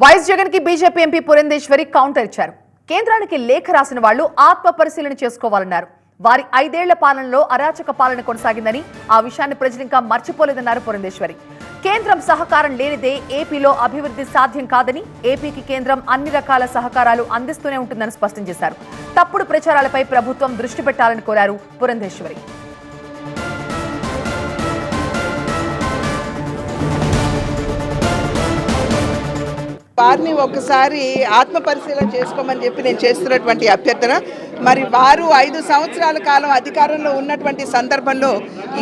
YS Jagan కి BJP MP Purandeswari counter ఇచ్చారు. కేంద్రానికి లేఖ రాసిన వాళ్లు ఆత్మ పరిశీలన చేసుకోవాలన్నారు. వారి 5 ఏళ్ల పాలనలో అరాచక పాలన కొనసాగిందని, ఆ విషయాన్ని ప్రజలు ఇంకా మర్చిపోలేదన్నారు పురంధేశ్వరి. కేంద్రం సహకారం లేనిదే ఏపీలో అభివృద్ధి సాధ్యం కాదని, ఏపీకి కేంద్రం అన్ని రకాల సహకారాలు అందిస్తూనే ఉంటుందని స్పష్టం చేశారు. తప్పుడు ప్రచారాలపై ప్రభుత్వం దృష్టి పెట్టాలని కోరారు పురంధేశ్వరి. వారిని ఒకసారి ఆత్మ పరిశీలన చేసుకోమని చెప్పి నేను చేస్తున్నటువంటి అభ్యర్థన. మరి వారు 5 సంవత్సరాల కాలం అధికారంలో ఉన్నటువంటి సందర్భంలో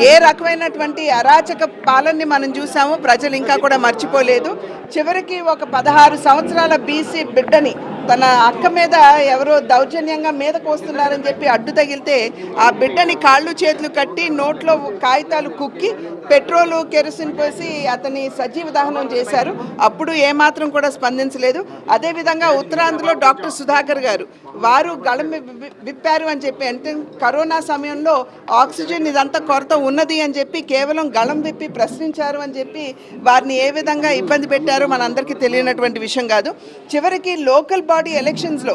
ఏ రకమైనటువంటి అరాచక పాలనని మనం చూసామో ప్రజలు ఇంకా కూడా మర్చిపోలేదు. చివరికి ఒక 16 సంవత్సరాల బీసీ బిడ్డని తన అక్క మీద ఎవరో దౌర్జన్యంగా మీదకు వస్తున్నారని చెప్పి అడ్డు తగిలితే ఆ బిడ్డని కాళ్ళు చేతులు కట్టి నోట్లో కాగితాలు కుక్కి పెట్రోలు కెరసిన్ పోసి అతని సజీవ దహనం చేశారు. అప్పుడు ఏమాత్రం కూడా స్పందించలేదు. అదేవిధంగా ఉత్తరాంధ్రలో డాక్టర్ సుధాకర్ గారు వారు గళం విప్పారు అని చెప్పి, అంటే కరోనా సమయంలో ఆక్సిజన్ ఇదంతా కొరత ఉన్నది అని చెప్పి కేవలం గళం విప్పి ప్రశ్నించారు అని చెప్పి వారిని ఏ విధంగా ఇబ్బంది పెట్టారో మనందరికీ తెలియనటువంటి విషయం కాదు. చివరికి లోకల్ బాడీ ఎలక్షన్స్లో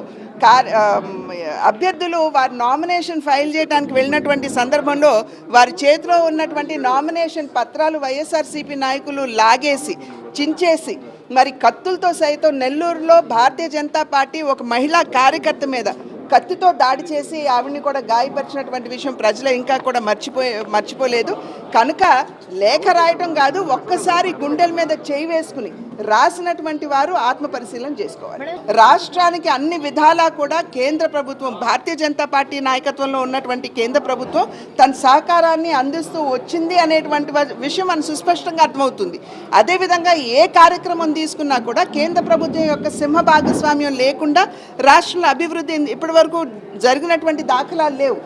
అభ్యర్థులు వారి నామినేషన్ ఫైల్ చేయడానికి వెళ్ళినటువంటి సందర్భంలో వారి చేతిలో ఉన్నటువంటి నామినేషన్ పత్రాలు వైఎస్ఆర్సీపీ నాయకులు లాగేసి చించేసి మరి కత్తులతో సైతం నెల్లూరులో భారతీయ జనతా పార్టీ ఒక మహిళా కార్యకర్త మీద కత్తితో దాడి చేసి ఆవిడ్ని కూడా గాయపరిచినటువంటి విషయం ప్రజలు ఇంకా కూడా మర్చిపోలేదు. కనుక లేఖ రాయటం కాదు, ఒక్కసారి గుండెల మీద చేయి వేసుకుని రాసినటువంటి వారు ఆత్మ పరిశీలన చేసుకోవాలి. రాష్ట్రానికి అన్ని విధాలా కూడా కేంద్ర ప్రభుత్వం, భారతీయ జనతా పార్టీ నాయకత్వంలో ఉన్నటువంటి కేంద్ర ప్రభుత్వం తన సహకారాన్ని అందిస్తూ వచ్చింది అనేటువంటి విషయం మనకు సుస్పష్టంగా అర్థమవుతుంది. అదేవిధంగా ఏ కార్యక్రమం తీసుకున్నా కూడా కేంద్ర ప్రభుత్వం యొక్క సింహ భాగస్వామ్యం లేకుండా రాష్ట్రంలో అభివృద్ధి ఇప్పటి వరకు జరిగినటువంటి దాఖలాలు లేవు.